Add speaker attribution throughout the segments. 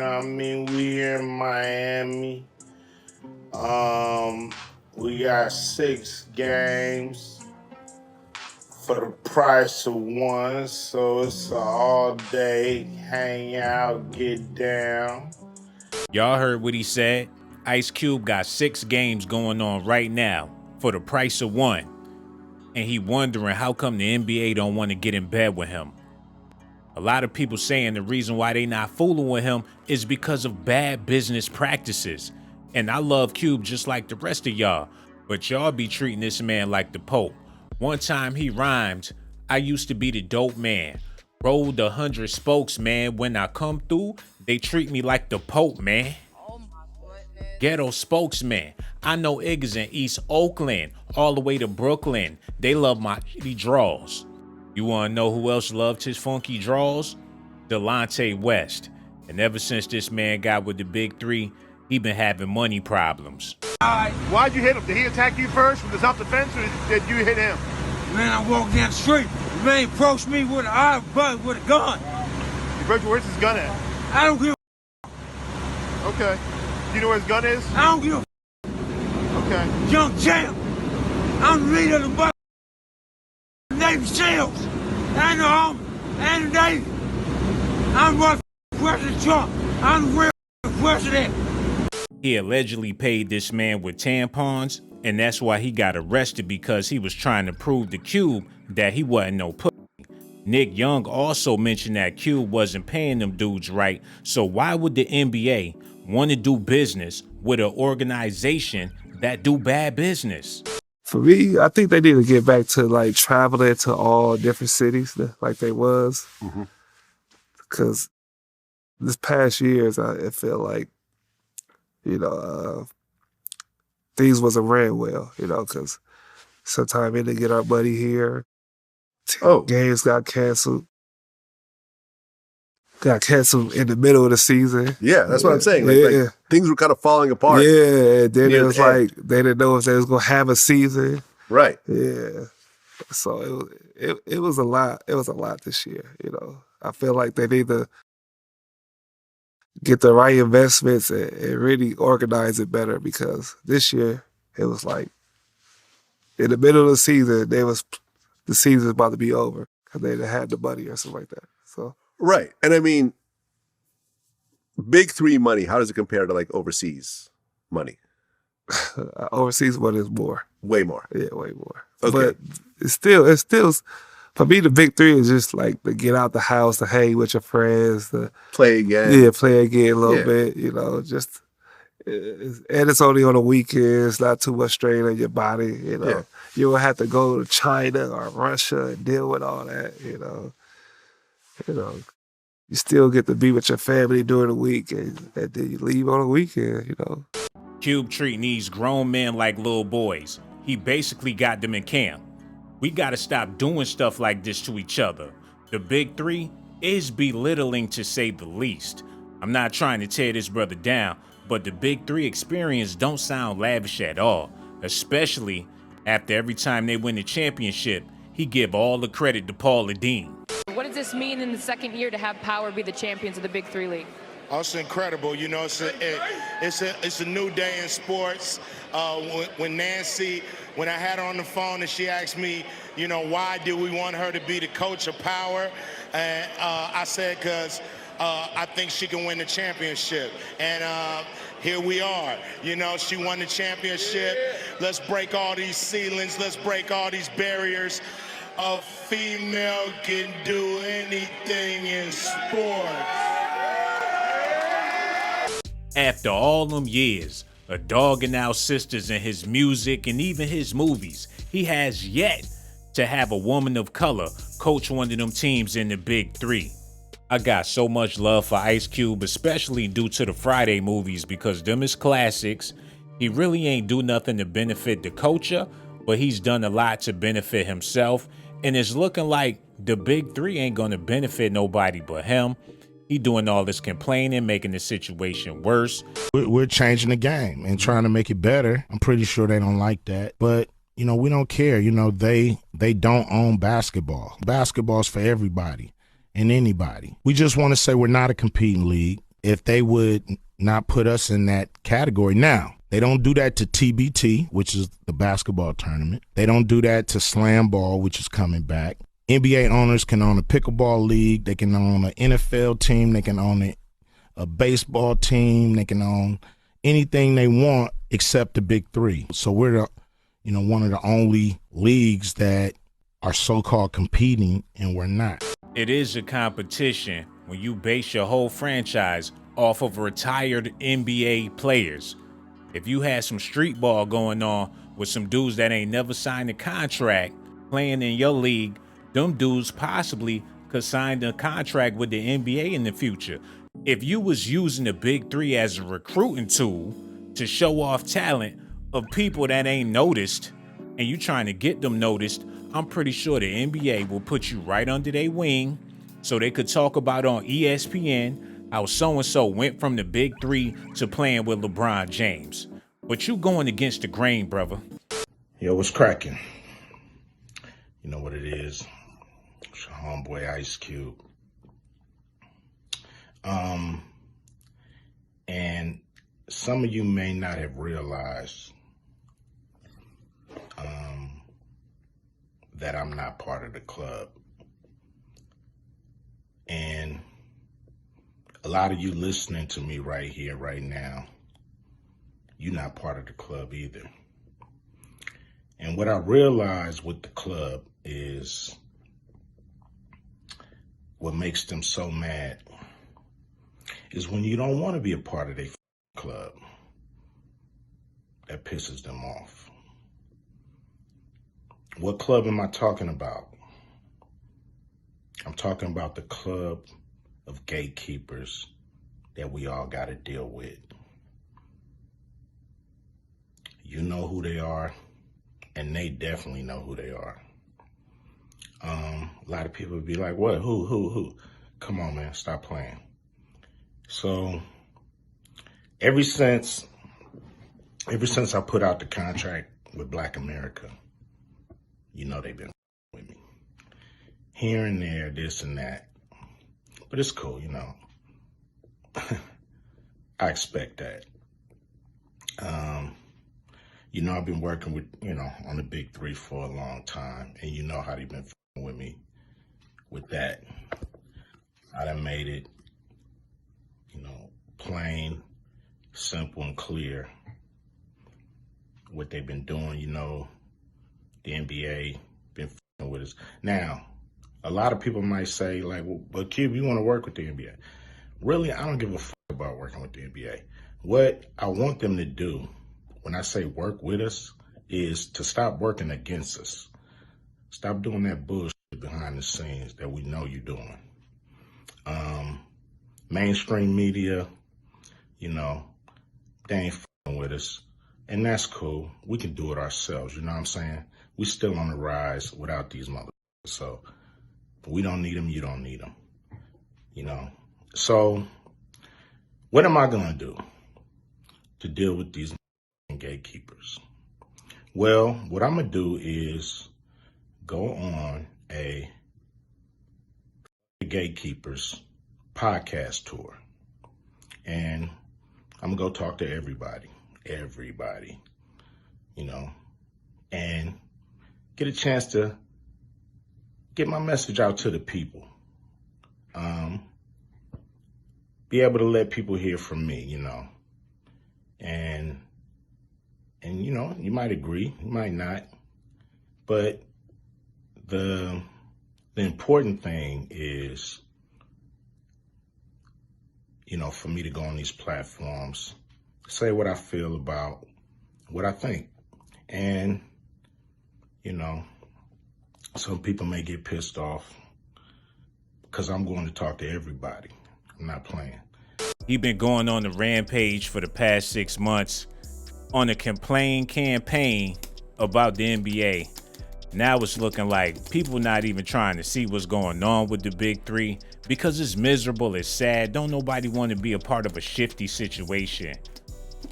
Speaker 1: what I mean? We here in Miami. We got 6 games for the price of 1, so it's an all-day hang out, get down.
Speaker 2: Y'all heard what he said? Ice Cube got 6 games going on right now for the price of 1. And he wondering how come the NBA don't want to get in bed with him. A lot of people saying the reason why they not fooling with him is because of bad business practices. And I love Cube just like the rest of y'all, but y'all be treating this man like the Pope. One time he rhymed, I used to be the dope man. Rolled 100 spokes, man. When I come through, they treat me like the Pope, man. Ghetto spokesman. I know niggas in East Oakland, all the way to Brooklyn. They love my shitty draws. You wanna know who else loved his funky draws? Delonte West. And ever since this man got with the Big 3, he been having money problems.
Speaker 3: Why'd you hit him? Did he attack you first from the self-defense, or did you hit him?
Speaker 4: Man, I walked down the street. The man approached me with a gun.
Speaker 3: You approached him, where's his gun at?
Speaker 4: I don't give a
Speaker 3: Okay. Do you know where his gun is?
Speaker 4: I don't give a
Speaker 3: Okay.
Speaker 4: Young champ. I'm the leader of the Navy SEALs. I know I'm and the Navy. I'm what President Trump. I'm the real president.
Speaker 2: He allegedly paid this man with tampons, and that's why he got arrested, because he was trying to prove to Cube that he wasn't no pussy. Nick Young also mentioned that Cube wasn't paying them dudes right, so why would the NBA want to do business with an organization that do bad business?
Speaker 5: For me, I think they need to get back to like traveling to all different cities like they was. Because this past years, I feel like, things wasn't ran well, because sometimes we didn't get our money here. Games got canceled. Got canceled in the middle of the season.
Speaker 6: Yeah, that's what I'm saying. Like, things were kind of falling apart.
Speaker 5: Yeah, and then it was like they didn't know if they was gonna have a season.
Speaker 6: Right.
Speaker 5: Yeah. So it was a lot. It was a lot this year. I feel like they need to get the right investments and really organize it better, because this year it was like in the middle of the season, the season's about to be over because they didn't have the money or something like that. So.
Speaker 6: Right. And I mean, Big 3 money, how does it compare to like overseas money?
Speaker 5: Overseas money is more.
Speaker 6: Way more.
Speaker 5: Yeah, way more.
Speaker 6: Okay.
Speaker 5: But it's still, for me, the Big 3 is just like to get out the house, to hang with your friends, to
Speaker 6: play again.
Speaker 5: Yeah, play again a little bit, and it's only on the weekends, not too much strain on your body, You don't have to go to China or Russia and deal with all that, You still get to be with your family during the week, and then you leave on the weekend,
Speaker 2: Cube treating these grown men like little boys. He basically got them in camp. We gotta stop doing stuff like this to each other. The Big 3 is belittling, to say the least. I'm not trying to tear this brother down, but the Big 3 experience don't sound lavish at all, especially after every time they win the championship, he give all the credit to Paula Deen.
Speaker 7: What does this mean in the second year to have Power be the champions of the Big 3 League?
Speaker 1: Oh, it's incredible. It's a new day in sports. When I had her on the phone and she asked me, why did we want her to be the coach of Power? And I said, because I think she can win the championship. And here we are. She won the championship. Let's break all these ceilings. Let's break all these barriers. A female can do anything in sports.
Speaker 2: After all them years of dogging out sisters in his music and even his movies, he has yet to have a woman of color coach one of them teams in the Big 3. I got so much love for Ice Cube, especially due to the Friday movies, because them is classics. He really ain't do nothing to benefit the culture, but he's done a lot to benefit himself, and it's looking like the Big 3 ain't gonna benefit nobody but him. He doing all this complaining, making the situation worse.
Speaker 8: We're changing the game and trying to make it better. I'm pretty sure they don't like that, but we don't care. They don't own basketball. Basketball's for everybody and anybody. We just want to say we're not a competing league. if they would not put us in that category. Now, they don't do that to TBT, which is the basketball tournament. They don't do that to Slam Ball, which is coming back. NBA owners can own a pickleball league. They can own an NFL team. They can own a baseball team. They can own anything they want except the Big Three. So we're one of the only leagues that are so-called competing, and we're not.
Speaker 2: It is a competition when you base your whole franchise off of retired NBA players. If you had some street ball going on with some dudes that ain't never signed a contract playing in your league, them dudes possibly could sign a contract with the NBA in the future. If you was using the Big Three as a recruiting tool to show off talent of people that ain't noticed, and you trying to get them noticed, I'm pretty sure the NBA will put you right under their wing so they could talk about on ESPN how so-and-so went from the Big Three to playing with LeBron James. But you going against the grain, brother.
Speaker 8: Yo, what's cracking? You know what it is. It's your homeboy Ice Cube. And some of you may not have realized that I'm not part of the club. And a lot of you listening to me right here, right now, you're not part of the club either. And what I realized with the club is what makes them so mad is when you don't want to be a part of their club. That pisses them off. What club am I talking about? I'm talking about the club of gatekeepers that we all got to deal with. You know who they are, and they definitely know who they are. A lot of people would be like, what? Who? Come on, man, stop playing. So ever since I put out the contract with Black America, they've been with me. Here and there, this and that. But it's cool, I expect that. I've been working with, on the Big Three for a long time, and you know how they've been with me with that. I done made it, plain, simple, and clear what they've been doing. The NBA been with us. Now, a lot of people might say, like, well, but Cube, you want to work with the NBA. Really, I don't give a fuck about working with the NBA. What I want them to do, when I say work with us, is to stop working against us. Stop doing that bullshit behind the scenes that we know you're doing. Mainstream media, they ain't fucking with us. And that's cool. We can do it ourselves, you know what I'm saying? We still on the rise without these motherfuckers. So we don't need them, you don't need them. So what am I going to do to deal with these gatekeepers? Well, what I'm going to do is go on a gatekeepers podcast tour. And I'm going to go talk to everybody, and get a chance to get my message out to the people. Be able to let people hear from me, and you might agree, you might not, but the important thing is, for me to go on these platforms, say what I feel about what I think. And, some people may get pissed off because I'm going to talk to everybody. I'm not playing.
Speaker 2: He been going on the rampage for the past 6 months on a complaint campaign about the NBA. Now it's looking like people not even trying to see what's going on with the Big Three because it's miserable, it's sad. Don't nobody want to be a part of a shifty situation.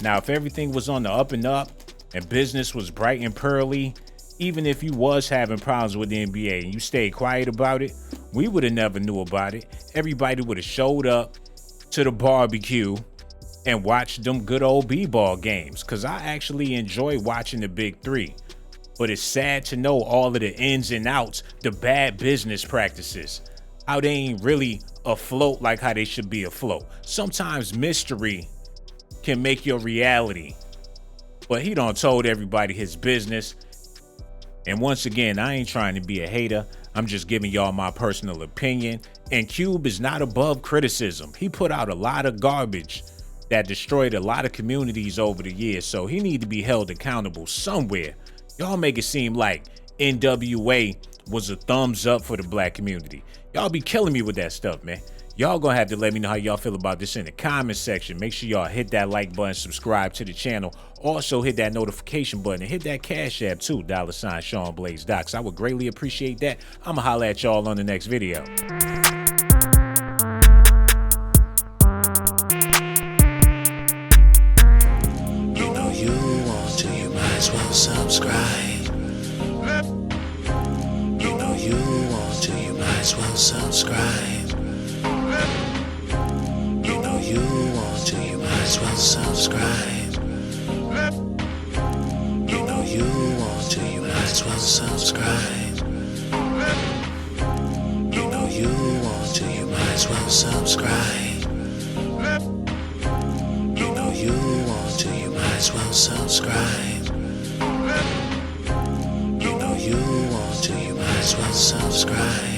Speaker 2: Now, if everything was on the up and up and business was bright and pearly, even if you was having problems with the NBA and you stayed quiet about it, we would have never knew about it. Everybody would have showed up, to the barbecue and watch them good old b-ball games, because I actually enjoy watching the Big Three. But it's sad to know all of the ins and outs, the bad business practices, how they ain't really afloat like how they should be afloat. Sometimes mystery can make your reality. But he done told everybody his business. And once again, I ain't trying to be a hater. I'm just giving y'all my personal opinion. And Cube is not above criticism. He put out a lot of garbage that destroyed a lot of communities over the years. So he need to be held accountable somewhere. Y'all make it seem like NWA was a thumbs up for the black community. Y'all be killing me with that stuff, man. Y'all gonna have to let me know how y'all feel about this in the comment section. Make sure y'all hit that like button, subscribe to the channel. Also hit that notification button and hit that Cash App too, $ Sean Blaze Docs. I would greatly appreciate that. I'ma holla at y'all on the next video.
Speaker 9: You know you want to, you might as well subscribe. You know you want to, you might as well subscribe. You know you want to, you might as well subscribe. You know you want to, you might as well subscribe. You know you want to, you might as well subscribe. You know you want to, you might as well subscribe. You know you want to, you might as well subscribe.